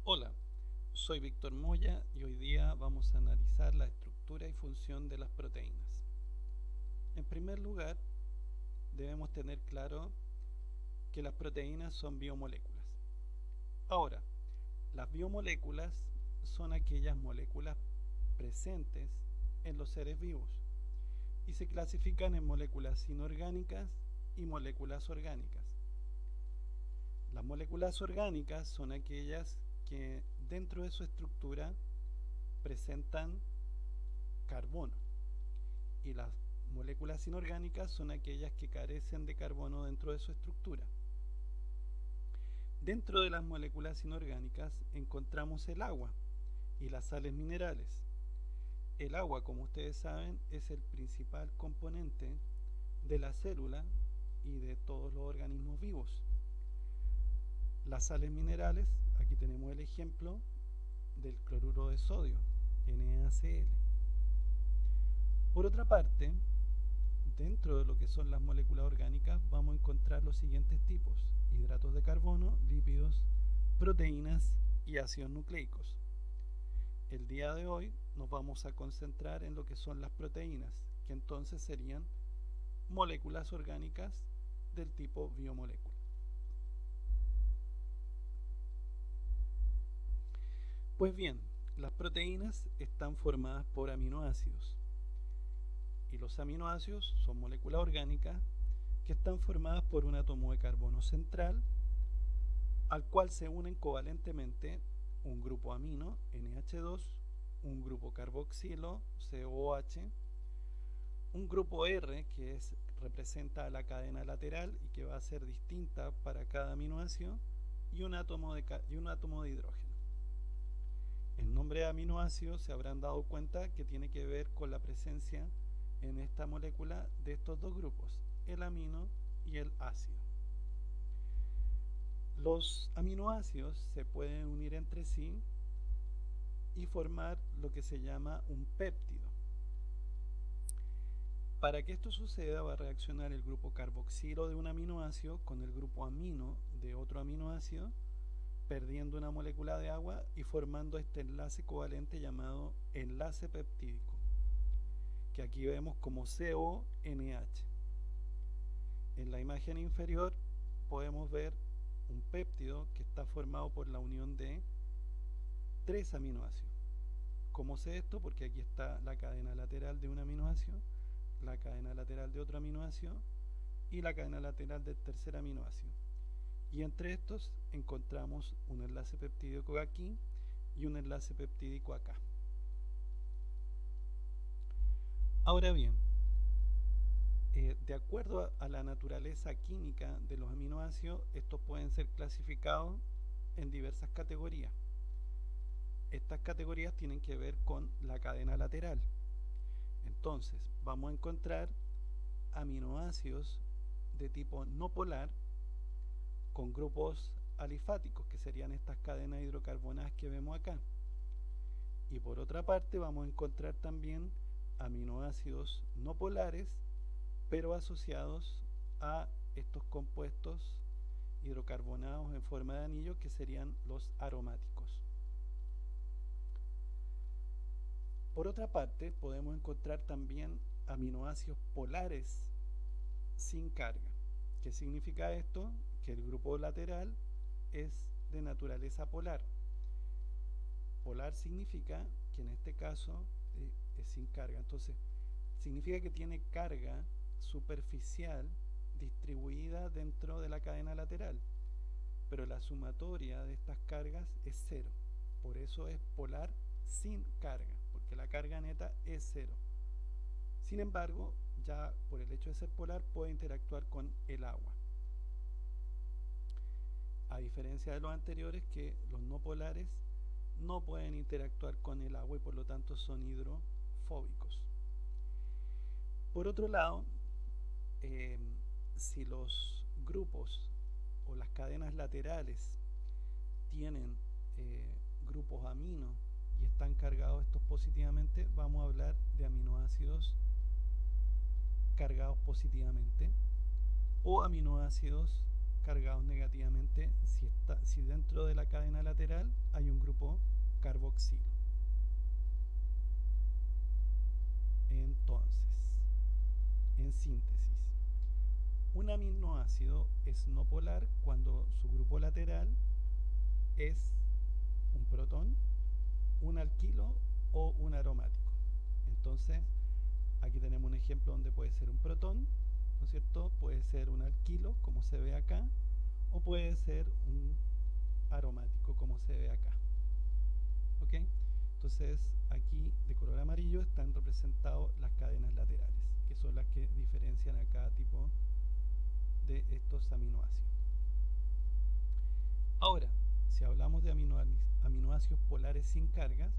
Hola, soy Víctor Moya y hoy día vamos a analizar la estructura y función de las proteínas. En primer lugar, debemos tener claro que las proteínas son biomoléculas. Ahora, las biomoléculas son aquellas moléculas presentes en los seres vivos y se clasifican en moléculas inorgánicas y moléculas orgánicas. Las moléculas orgánicas son aquellas que dentro de su estructura presentan carbono y las moléculas inorgánicas son aquellas que carecen de carbono dentro de su estructura. Dentro de las moléculas inorgánicas encontramos el agua y las sales minerales. El agua, como ustedes saben, es el principal componente de la célula y de todos los organismos vivos. Las sales minerales, aquí tenemos el ejemplo del cloruro de sodio, NaCl. Por otra parte, dentro de lo que son las moléculas orgánicas vamos a encontrar los siguientes tipos: hidratos de carbono, lípidos, proteínas y ácidos nucleicos. El día de hoy nos vamos a concentrar en lo que son las proteínas, que entonces serían moléculas orgánicas del tipo biomolécula. Pues bien, las proteínas están formadas por aminoácidos y los aminoácidos son moléculas orgánicas que están formadas por un átomo de carbono central al cual se unen covalentemente un grupo amino, NH2, un grupo carboxilo, COOH, un grupo R que representa la cadena lateral y que va a ser distinta para cada aminoácido, y un átomo de hidrógeno. El nombre de aminoácido se habrán dado cuenta que tiene que ver con la presencia en esta molécula de estos dos grupos, el amino y el ácido. Los aminoácidos se pueden unir entre sí y formar lo que se llama un péptido. Para que esto suceda va a reaccionar el grupo carboxilo de un aminoácido con el grupo amino de otro aminoácido, perdiendo una molécula de agua y formando este enlace covalente llamado enlace peptídico, que aquí vemos como CONH. En la imagen inferior podemos ver un péptido que está formado por la unión de tres aminoácidos. ¿Cómo sé esto? Porque aquí está la cadena lateral de un aminoácido, la cadena lateral de otro aminoácido y la cadena lateral del tercer aminoácido. Y entre estos encontramos un enlace peptídico aquí y un enlace peptídico acá. Ahora bien, de acuerdo a la naturaleza química de los aminoácidos, estos pueden ser clasificados en diversas categorías. Estas categorías tienen que ver con la cadena lateral. Entonces, vamos a encontrar aminoácidos de tipo no polar con grupos alifáticos, que serían estas cadenas hidrocarbonadas que vemos acá. Y por otra parte vamos a encontrar también aminoácidos no polares, pero asociados a estos compuestos hidrocarbonados en forma de anillo, que serían los aromáticos. Por otra parte, podemos encontrar también aminoácidos polares sin carga. ¿Qué significa esto? Que el grupo lateral es de naturaleza polar. Polar significa que en este caso es sin carga. Entonces, significa que tiene carga superficial distribuida dentro de la cadena lateral, pero la sumatoria de estas cargas es cero. Por eso es polar sin carga, porque la carga neta es cero. Sin embargo, ya por el hecho de ser polar puede interactuar con el agua, a diferencia de los anteriores, que los no polares no pueden interactuar con el agua y por lo tanto son hidrofóbicos. Por otro lado, si los grupos o las cadenas laterales tienen grupos amino y están cargados estos positivamente, vamos a hablar de aminoácidos cargados positivamente, o aminoácidos cargados negativamente si dentro de la cadena lateral hay un grupo carboxilo. Entonces, en síntesis, un aminoácido es no polar cuando su grupo lateral es un protón, un alquilo o un aromático. Entonces, aquí tenemos un ejemplo donde puede ser un protón, ¿no es cierto? Puede ser un alquilo, como se ve acá, o puede ser un aromático, como se ve acá. ¿Ok? Entonces, aquí de color amarillo están representadas las cadenas laterales, que son las que diferencian a cada tipo de estos aminoácidos. Ahora, si hablamos de aminoácidos polares sin cargas,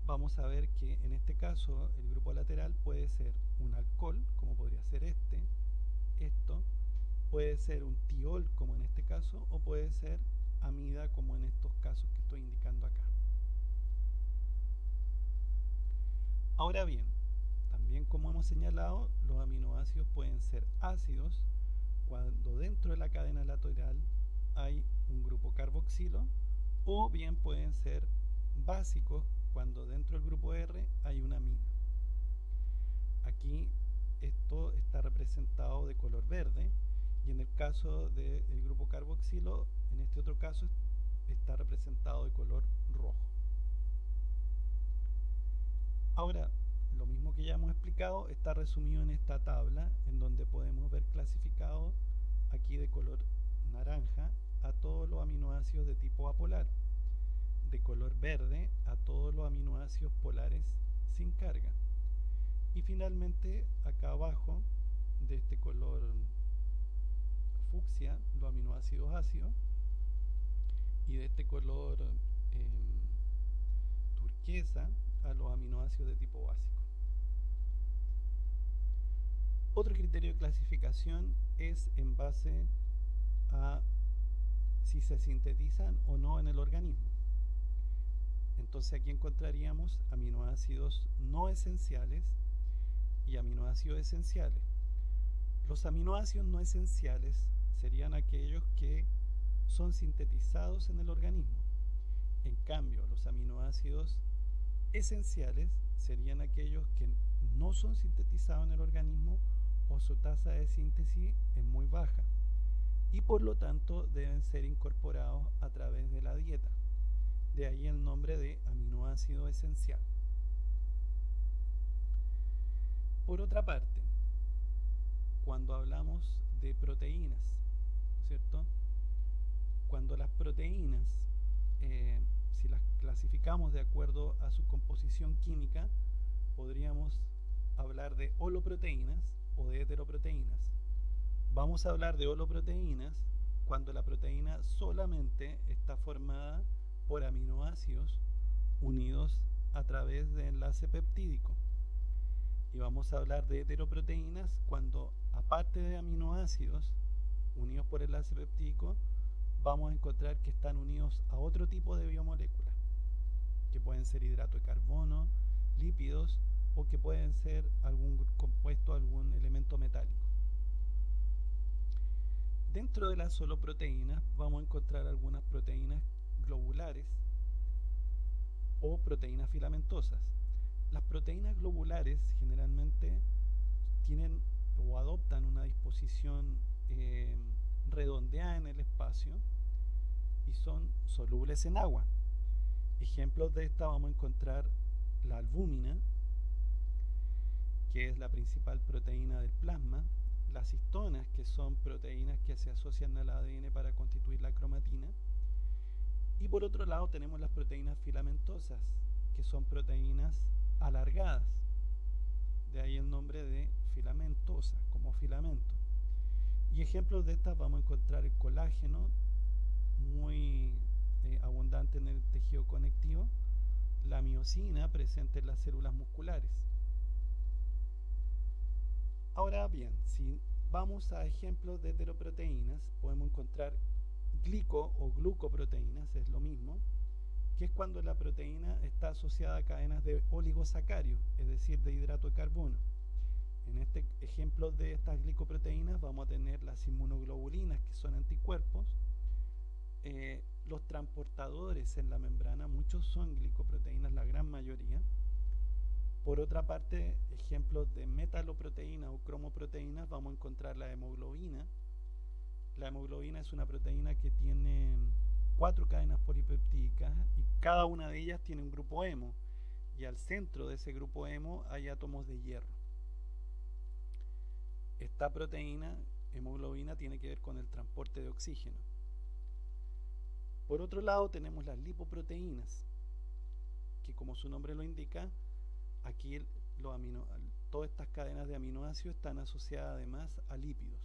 vamos a ver que en este caso el grupo lateral puede ser un alcohol, como podría ser esto, puede ser un tiol, como en este caso, o puede ser amida, como en estos casos que estoy indicando acá. Ahora bien, también como hemos señalado, los aminoácidos pueden ser ácidos cuando dentro de la cadena lateral hay un grupo carboxilo, o bien pueden ser básicos cuando dentro del grupo R hay una amina. Aquí esto está representado de color verde, y en el caso del grupo carboxilo, en este otro caso, está representado de color rojo. Ahora, lo mismo que ya hemos explicado está resumido en esta tabla, en donde podemos ver clasificado aquí de color naranja a todos los aminoácidos de tipo apolar, de color verde a todos los aminoácidos polares sin carga, y finalmente acá abajo de este color fucsia los aminoácidos ácidos, y de este color turquesa a los aminoácidos de tipo básico. Otro criterio de clasificación es en base a si se sintetizan o no en el organismo. Entonces aquí encontraríamos aminoácidos no esenciales y aminoácidos esenciales. Los aminoácidos no esenciales serían aquellos que son sintetizados en el organismo. En cambio, los aminoácidos esenciales serían aquellos que no son sintetizados en el organismo o su tasa de síntesis es muy baja y por lo tanto deben ser incorporados a través de la dieta. De ahí el nombre de aminoácido esencial. Por otra parte, cuando hablamos de proteínas, ¿no es cierto? Cuando las proteínas, si las clasificamos de acuerdo a su composición química, podríamos hablar de holoproteínas o de heteroproteínas. Vamos a hablar de holoproteínas cuando la proteína solamente está formada por aminoácidos unidos a través de enlace peptídico. Y vamos a hablar de heteroproteínas cuando, aparte de aminoácidos unidos por enlace peptídico, vamos a encontrar que están unidos a otro tipo de biomoléculas, que pueden ser hidrato de carbono, lípidos, o que pueden ser algún compuesto, algún elemento metálico. Dentro de las holoproteínas vamos a encontrar algunas proteínas globulares o proteínas filamentosas. Las proteínas globulares generalmente tienen o adoptan una disposición redondeada en el espacio y son solubles en agua. Ejemplos de esta vamos a encontrar la albúmina, que es la principal proteína del plasma, las histonas, que son proteínas que se asocian al ADN para constituir la cromatina, y por otro lado tenemos las proteínas filamentosas, que son proteínas alargadas, de ahí el nombre de filamentosa, como filamento. Y ejemplos de estas vamos a encontrar el colágeno, muy abundante en el tejido conectivo, la miosina presente en las células musculares. Ahora bien, si vamos a ejemplos de heteroproteínas, podemos encontrar glico o glucoproteínas, es lo mismo, que es cuando la proteína está asociada a cadenas de oligosacarios, es decir, de hidrato de carbono. En este ejemplo de estas glicoproteínas vamos a tener las inmunoglobulinas, que son anticuerpos, los transportadores en la membrana, muchos son glicoproteínas, la gran mayoría. Por otra parte, ejemplos de metaloproteínas o cromoproteínas, vamos a encontrar la hemoglobina. La hemoglobina es una proteína que tiene 4 cadenas polipeptídicas y cada una de ellas tiene un grupo hemo, y al centro de ese grupo hemo hay átomos de hierro. Esta proteína, hemoglobina, tiene que ver con el transporte de oxígeno. Por otro lado tenemos las lipoproteínas, que como su nombre lo indica, aquí todas estas cadenas de aminoácidos están asociadas además a lípidos.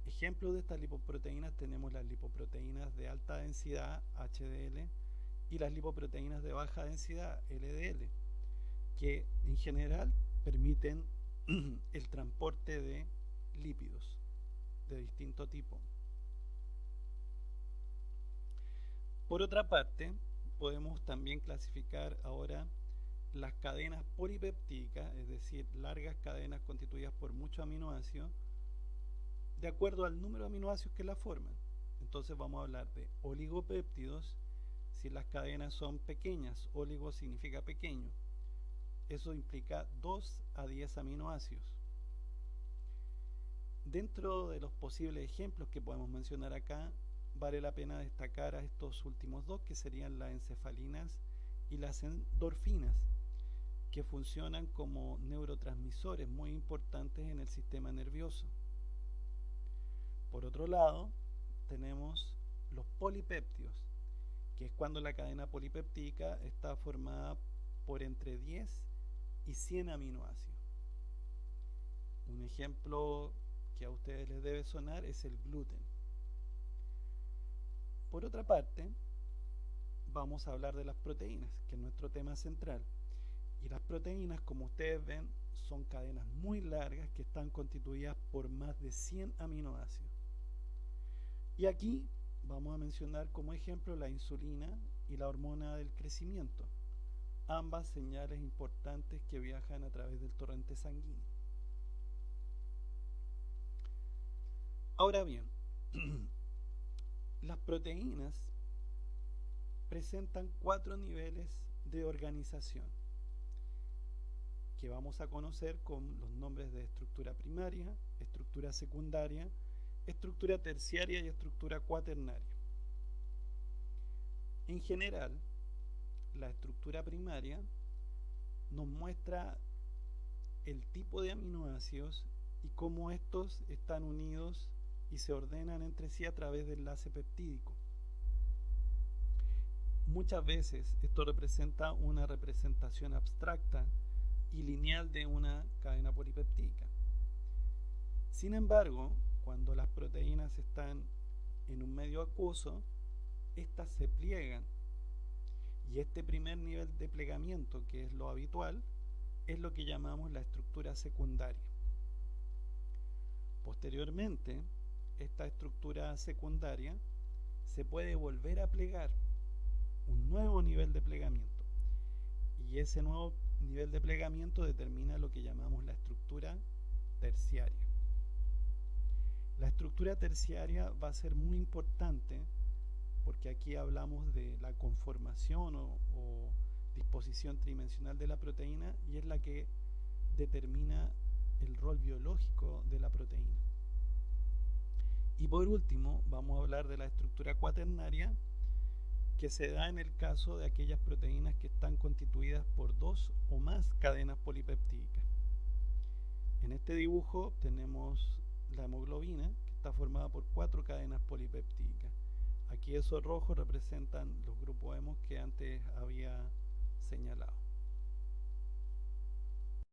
Ejemplos de estas lipoproteínas tenemos las lipoproteínas de alta densidad, HDL, y las lipoproteínas de baja densidad, LDL, que en general permiten el transporte de lípidos de distinto tipo. Por otra parte, podemos también clasificar ahora las cadenas polipeptídicas, es decir, largas cadenas constituidas por muchos aminoácidos, de acuerdo al número de aminoácidos que la forman. Entonces vamos a hablar de oligopéptidos si las cadenas son pequeñas. Oligo significa pequeño. Eso implica 2 a 10 aminoácidos. Dentro de los posibles ejemplos que podemos mencionar acá, vale la pena destacar a estos últimos dos, que serían las encefalinas y las endorfinas, que funcionan como neurotransmisores muy importantes en el sistema nervioso. Por otro lado, tenemos los polipéptidos, que es cuando la cadena polipeptídica está formada por entre 10 y 100 aminoácidos. Un ejemplo que a ustedes les debe sonar es el gluten. Por otra parte, vamos a hablar de las proteínas, que es nuestro tema central. Y las proteínas, como ustedes ven, son cadenas muy largas que están constituidas por más de 100 aminoácidos. Y aquí vamos a mencionar como ejemplo la insulina y la hormona del crecimiento, ambas señales importantes que viajan a través del torrente sanguíneo. Ahora bien, las proteínas presentan 4 niveles de organización, que vamos a conocer con los nombres de estructura primaria, estructura secundaria, estructura terciaria y estructura cuaternaria. En general, la estructura primaria nos muestra el tipo de aminoácidos y cómo estos están unidos y se ordenan entre sí a través del enlace peptídico. Muchas veces esto representa una representación abstracta y lineal de una cadena polipeptídica. Sin embargo, cuando las proteínas están en un medio acuoso, estas se pliegan, y este primer nivel de plegamiento, que es lo habitual, es lo que llamamos la estructura secundaria. Posteriormente, esta estructura secundaria se puede volver a plegar, un nuevo nivel de plegamiento, y ese nuevo nivel de plegamiento determina lo que llamamos la estructura terciaria. La estructura terciaria va a ser muy importante porque aquí hablamos de la conformación o disposición tridimensional de la proteína, y es la que determina el rol biológico de la proteína. Y por último, vamos a hablar de la estructura cuaternaria, que se da en el caso de aquellas proteínas que están constituidas por 2 o más cadenas polipeptídicas. En este dibujo tenemos la hemoglobina, que está formada por 4 cadenas polipeptídicas. Aquí esos rojos representan los grupos hemos que antes había señalado.